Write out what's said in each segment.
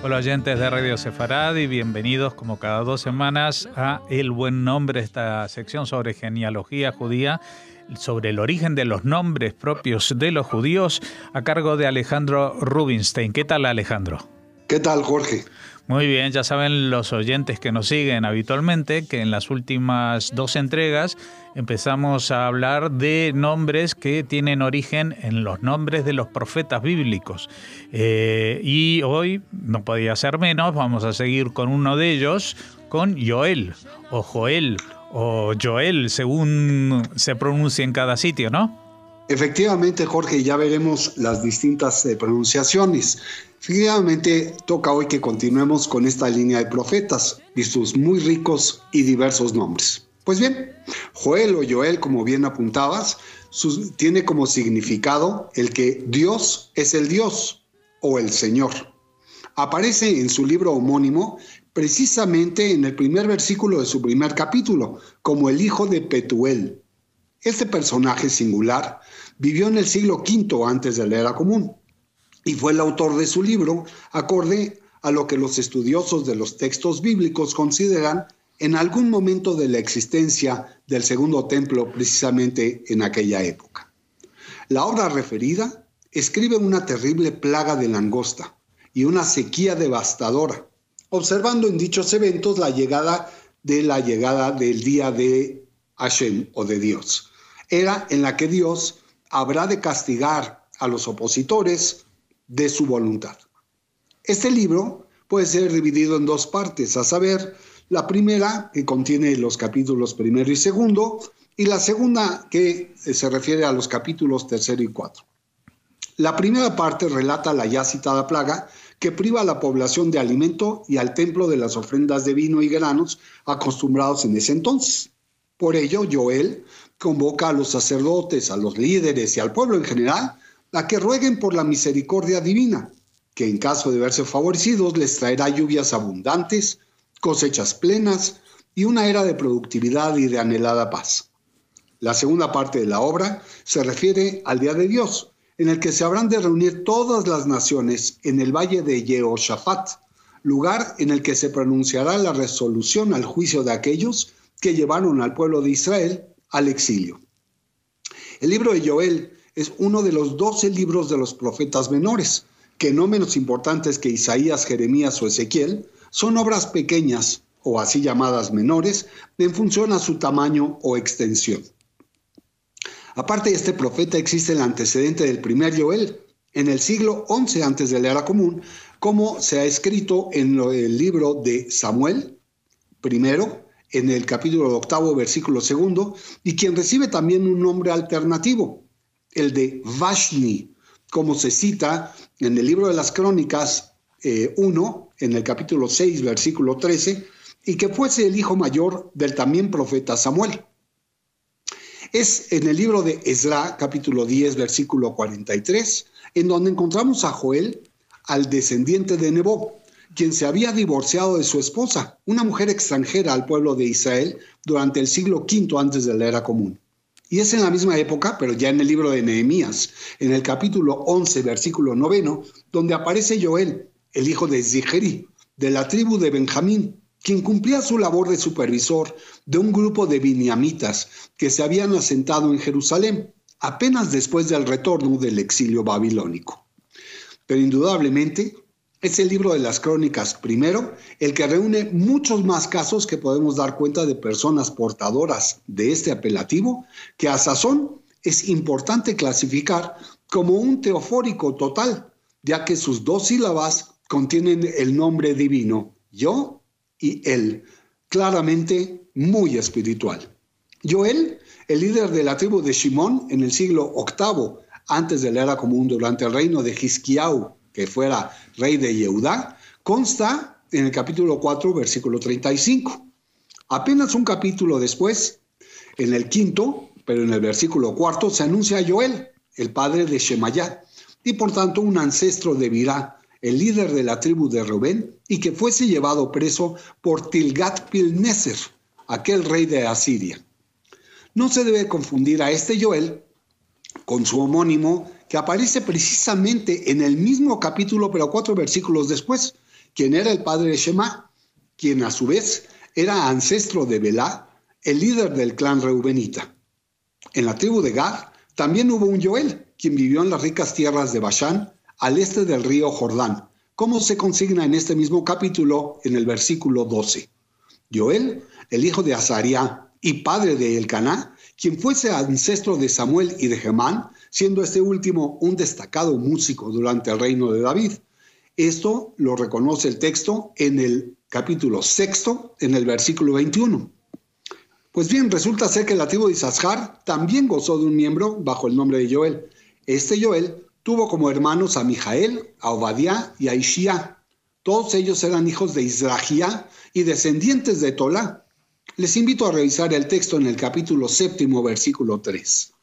Hola oyentes de Radio Sefarad y bienvenidos como cada 2 semanas a El Buen Nombre, esta sección sobre genealogía judía, sobre el origen de los nombres propios de los judíos, a cargo de Alejandro Rubinstein. ¿Qué tal, Alejandro? ¿Qué tal, Jorge? Muy bien, ya saben los oyentes que nos siguen habitualmente que en las últimas 2 entregas empezamos a hablar de nombres que tienen origen en los nombres de los profetas bíblicos. Y hoy, no podía ser menos, vamos a seguir con uno de ellos, con Joel, o Joel, o Joel, según se pronuncia en cada sitio, ¿no? Efectivamente, Jorge, ya veremos las distintas pronunciaciones. Efectivamente, toca hoy que continuemos con esta línea de profetas y sus muy ricos y diversos nombres. Pues bien, Joel o Joel, como bien apuntabas, tiene como significado el que Dios es el Dios o el Señor. Aparece en su libro homónimo precisamente en el primer versículo de su primer capítulo, como el hijo de Petuel. Este personaje singular vivió en el siglo V antes de la era común y fue el autor de su libro acorde a lo que los estudiosos de los textos bíblicos consideran en algún momento de la existencia del segundo templo precisamente en aquella época. La obra referida escribe una terrible plaga de langosta y una sequía devastadora, observando en dichos eventos la llegada del día de Hashem o de Dios. Era en la que Dios habrá de castigar a los opositores de su voluntad. Este libro puede ser dividido en 2 partes, a saber, la primera que contiene los capítulos 1 y 2, y la segunda que se refiere a los capítulos 3 y 4. La primera parte relata la ya citada plaga que priva a la población de alimento y al templo de las ofrendas de vino y granos acostumbrados en ese entonces. Por ello, Joel convoca a los sacerdotes, a los líderes y al pueblo en general a que rueguen por la misericordia divina, que en caso de verse favorecidos les traerá lluvias abundantes, cosechas plenas y una era de productividad y de anhelada paz. La segunda parte de la obra se refiere al día de Dios, en el que se habrán de reunir todas las naciones en el valle de Jehoshafat, lugar en el que se pronunciará la resolución al juicio de aquellos que llevaron al pueblo de Israel al exilio. El libro de Joel es uno de los 12 libros de los profetas menores, que no menos importantes que Isaías, Jeremías o Ezequiel, son obras pequeñas o así llamadas menores en función a su tamaño o extensión. Aparte de este profeta existe el antecedente del primer Joel, en el siglo XI antes de la era común, como se ha escrito en el libro de Samuel, primero, en el capítulo 8, versículo 2, y quien recibe también un nombre alternativo, el de Vashni, como se cita en el libro de las Crónicas 1, en el capítulo 6, versículo 13, y que fuese el hijo mayor del también profeta Samuel. Es en el libro de Ezra, capítulo 10, versículo 43, en donde encontramos a Joel, al descendiente de Nebó, quien se había divorciado de su esposa, una mujer extranjera al pueblo de Israel durante el siglo V antes de la era común. Y es en la misma época, pero ya en el libro de Nehemías, en el capítulo 11, versículo 9, donde aparece Joel, el hijo de Zichri, de la tribu de Benjamín, quien cumplía su labor de supervisor de un grupo de biniamitas que se habían asentado en Jerusalén, apenas después del retorno del exilio babilónico. Pero indudablemente es el libro de las Crónicas primero el que reúne muchos más casos que podemos dar cuenta de personas portadoras de este apelativo que a sazón es importante clasificar como un teofórico total, ya que sus 2 sílabas contienen el nombre divino, yo y él, claramente muy espiritual. Joel, el líder de la tribu de Shimón en el siglo VIII antes de la era común durante el reino de Hizquiau, que fuera rey de Yehudá, consta en el capítulo 4, versículo 35. Apenas un capítulo después, en el 5, pero en el versículo 4, se anuncia a Joel, el padre de Shemayá, y por tanto un ancestro de Virá, el líder de la tribu de Rubén, y que fuese llevado preso por Tilgat-Pilneser, aquel rey de Asiria. No se debe confundir a este Joel con su homónimo, que aparece precisamente en el mismo capítulo, pero 4 versículos después, quien era el padre de Shema, quien a su vez era ancestro de Belá, el líder del clan reubenita. En la tribu de Gad también hubo un Joel, quien vivió en las ricas tierras de Bashán, al este del río Jordán, como se consigna en este mismo capítulo en el versículo 12. Joel, el hijo de Azaría y padre de Elcaná, quien fuese ancestro de Samuel y de Gemán, siendo este último un destacado músico durante el reino de David. Esto lo reconoce el texto en el capítulo 6, en el versículo 21. Pues bien, resulta ser que la tribu de Isachar también gozó de un miembro bajo el nombre de Joel. Este Joel tuvo como hermanos a Mijael, a Obadiah y a Ishía. Todos ellos eran hijos de Izrahía y descendientes de Tolá. Les invito a revisar el texto en el capítulo 7, versículo 3.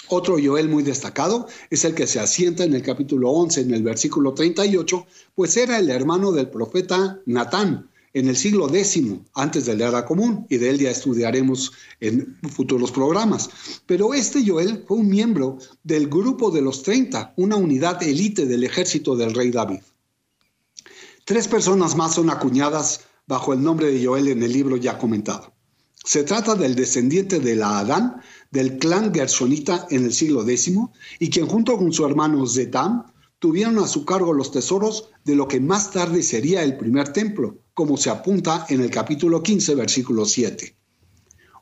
Otro Joel muy destacado es el que se asienta en el capítulo 11, en el versículo 38, pues era el hermano del profeta Natán, en el siglo X antes de la era común, y de él ya estudiaremos en futuros programas. Pero este Joel fue un miembro del grupo de los 30, una unidad élite del ejército del rey David. 3 personas más son acuñadas bajo el nombre de Joel en el libro ya comentado. Se trata del descendiente de la Adán, del clan Gershonita en el siglo X, y quien junto con su hermano Zetam tuvieron a su cargo los tesoros de lo que más tarde sería el primer templo, como se apunta en el capítulo 15, versículo 7.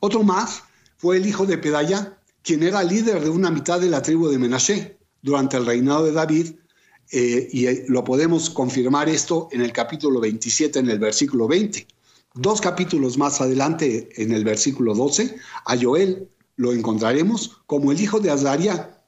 Otro más fue el hijo de Pedaya, quien era líder de una mitad de la tribu de Menashe durante el reinado de David, y lo podemos confirmar esto en el capítulo 27, en el versículo 20. 2 capítulos más adelante, en el versículo 12, a Joel lo encontraremos como el hijo de Azaría,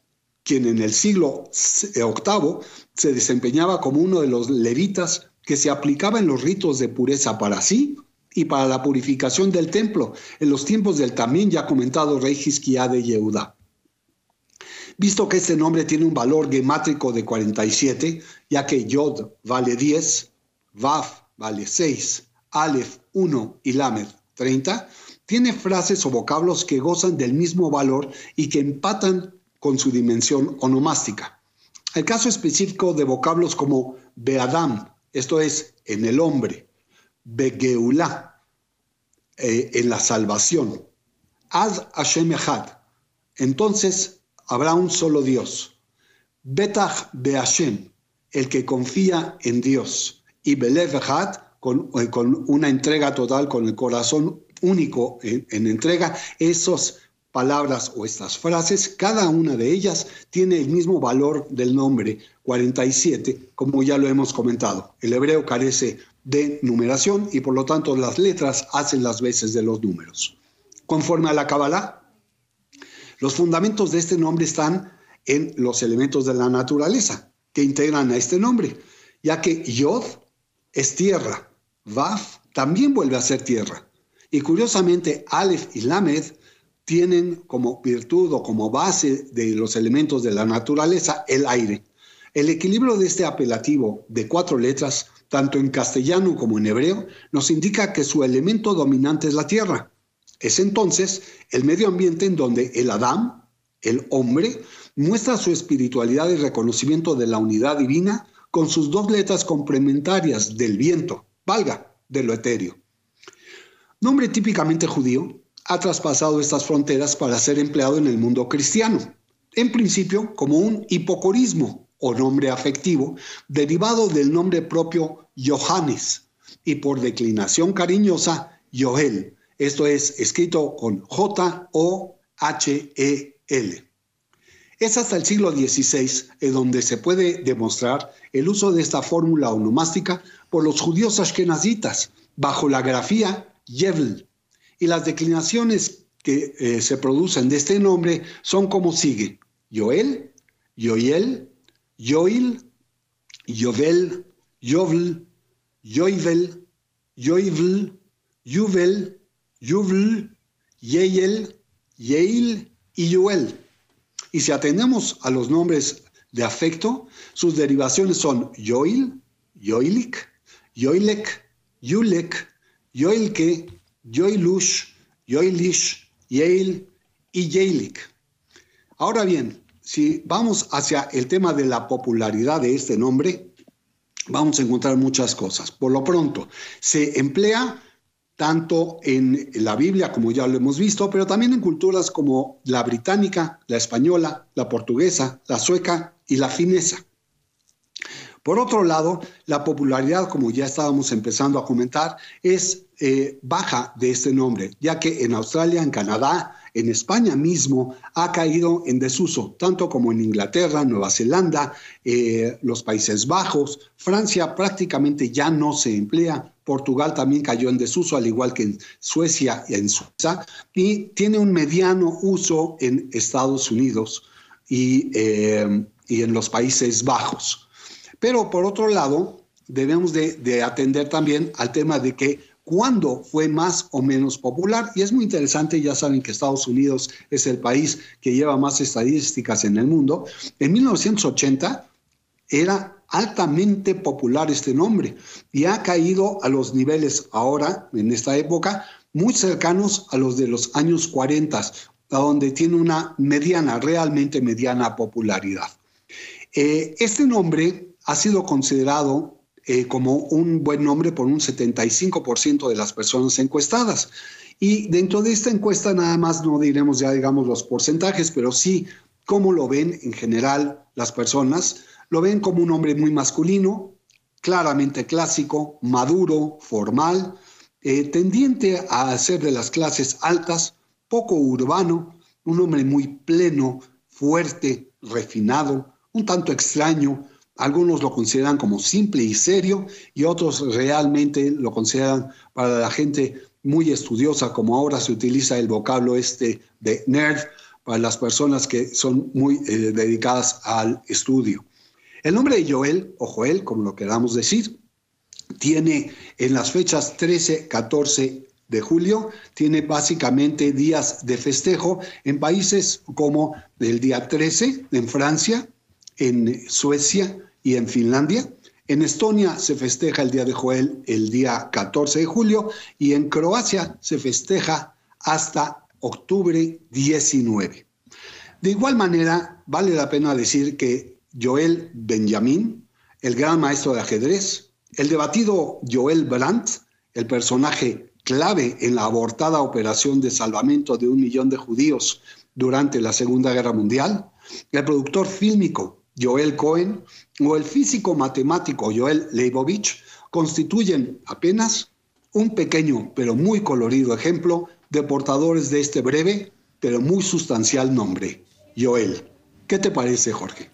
quien en el siglo VIII se desempeñaba como uno de los levitas que se aplicaba en los ritos de pureza para sí y para la purificación del templo en los tiempos del también ya comentado rey Hizquía de Yehudá. Visto que este nombre tiene un valor gemátrico de 47, ya que Yod vale 10, Vav vale 6, Aleph 1 y Lamed 30, tiene frases o vocablos que gozan del mismo valor y que empatan con su dimensión onomástica. El caso específico de vocablos como Beadam, esto es, en el hombre, Begeulá, en la salvación, Ad Hashem Echad, entonces habrá un solo Dios, Betach Be'Hashem, el que confía en Dios, y Belev Echad, con una entrega total, con el corazón único en entrega. Esas palabras o estas frases, cada una de ellas tiene el mismo valor del nombre 47, como ya lo hemos comentado. El hebreo carece de numeración y por lo tanto las letras hacen las veces de los números. Conforme a la Kabbalah, los fundamentos de este nombre están en los elementos de la naturaleza que integran a este nombre, ya que Yod es tierra, Vav también vuelve a ser tierra. Y curiosamente, Aleph y Lamed tienen como virtud o como base de los elementos de la naturaleza el aire. El equilibrio de este apelativo de 4 letras, tanto en castellano como en hebreo, nos indica que su elemento dominante es la tierra. Es entonces el medio ambiente en donde el Adam, el hombre, muestra su espiritualidad y reconocimiento de la unidad divina con sus 2 letras complementarias del viento, valga, de lo etéreo. Nombre típicamente judío, ha traspasado estas fronteras para ser empleado en el mundo cristiano, en principio como un hipocorismo o nombre afectivo derivado del nombre propio Johannes y por declinación cariñosa Joel, esto es escrito con J-O-H-E-L. Es hasta el siglo XVI en donde se puede demostrar el uso de esta fórmula onomástica por los judíos ashkenazitas bajo la grafía Yevel, y las declinaciones que se producen de este nombre son como sigue: Joel, Yoel, Yoil, Yovel, Yovel, Yoivel, Yoivel, Yuvel, Yuvel, Yeyel, Yeil y Yuel. Y si atendemos a los nombres de afecto, sus derivaciones son Yoil, Yoilik, Yoilek, Yulek, Yoilke, Yoilush, Yoilish, Yeil y Yeilik. Ahora bien, si vamos hacia el tema de la popularidad de este nombre, vamos a encontrar muchas cosas. Por lo pronto, se emplea tanto en la Biblia, como ya lo hemos visto, pero también en culturas como la británica, la española, la portuguesa, la sueca y la finesa. Por otro lado, la popularidad, como ya estábamos empezando a comentar, es baja de este nombre, ya que en Australia, en Canadá, en España mismo ha caído en desuso, tanto como en Inglaterra, Nueva Zelanda, los Países Bajos, Francia prácticamente ya no se emplea, Portugal también cayó en desuso, al igual que en Suecia y en Suiza, y tiene un mediano uso en Estados Unidos y en los Países Bajos. Pero por otro lado, debemos de atender también al tema de que cuándo fue más o menos popular. Y es muy interesante, ya saben que Estados Unidos es el país que lleva más estadísticas en el mundo. En 1980 era altamente popular este nombre y ha caído a los niveles ahora, en esta época, muy cercanos a los de los años 40, a donde tiene una mediana, realmente mediana popularidad. Este nombre ha sido considerado como un buen nombre por un 75% de las personas encuestadas. Y dentro de esta encuesta nada más no diremos ya, digamos, los porcentajes, pero sí cómo lo ven en general las personas. Lo ven como un hombre muy masculino, claramente clásico, maduro, formal, tendiente a ser de las clases altas, poco urbano, un hombre muy pleno, fuerte, refinado, un tanto extraño. Algunos lo consideran como simple y serio y otros realmente lo consideran para la gente muy estudiosa, como ahora se utiliza el vocablo de nerd para las personas que son muy dedicadas al estudio. El nombre de Joel, o Joel, como lo queramos decir, tiene en las fechas 13, 14 de julio, tiene básicamente días de festejo en países como el día 13 en Francia, en Suecia y en Finlandia. En Estonia se festeja el Día de Joel el día 14 de julio y en Croacia se festeja hasta octubre 19. De igual manera, vale la pena decir que Joel Benjamin, el gran maestro de ajedrez, el debatido Joel Brandt, el personaje clave en la abortada operación de salvamento de 1 millón de judíos durante la Segunda Guerra Mundial, el productor fílmico Joel Cohen o el físico matemático Joel Leibovich constituyen apenas un pequeño pero muy colorido ejemplo de portadores de este breve pero muy sustancial nombre, Joel. ¿Qué te parece, Jorge?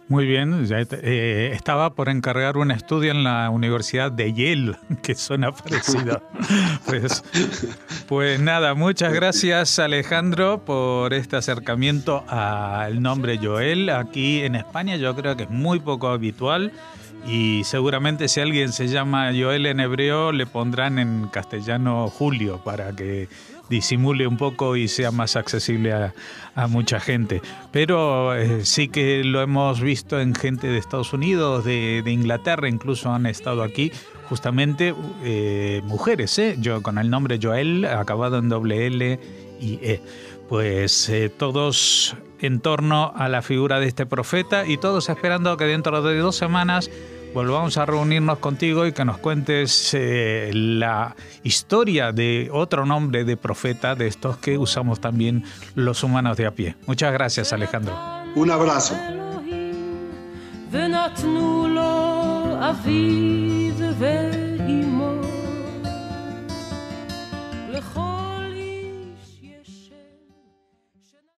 Muy bien, ya estaba por encargar un estudio en la Universidad de Yale, que suena parecido. Pues nada, muchas gracias, Alejandro, por este acercamiento al nombre Joel. Aquí en España yo creo que es muy poco habitual y seguramente si alguien se llama Joel en hebreo le pondrán en castellano Julio para que disimule un poco y sea más accesible a mucha gente. Pero sí que lo hemos visto en gente de Estados Unidos, de Inglaterra, incluso han estado aquí justamente mujeres, yo con el nombre Joel, acabado en doble L y E. Pues todos en torno a la figura de este profeta y todos esperando que dentro de 2 semanas volvamos a reunirnos contigo y que nos cuentes la historia de otro nombre de profeta de estos que usamos también los humanos de a pie. Muchas gracias, Alejandro. Un abrazo.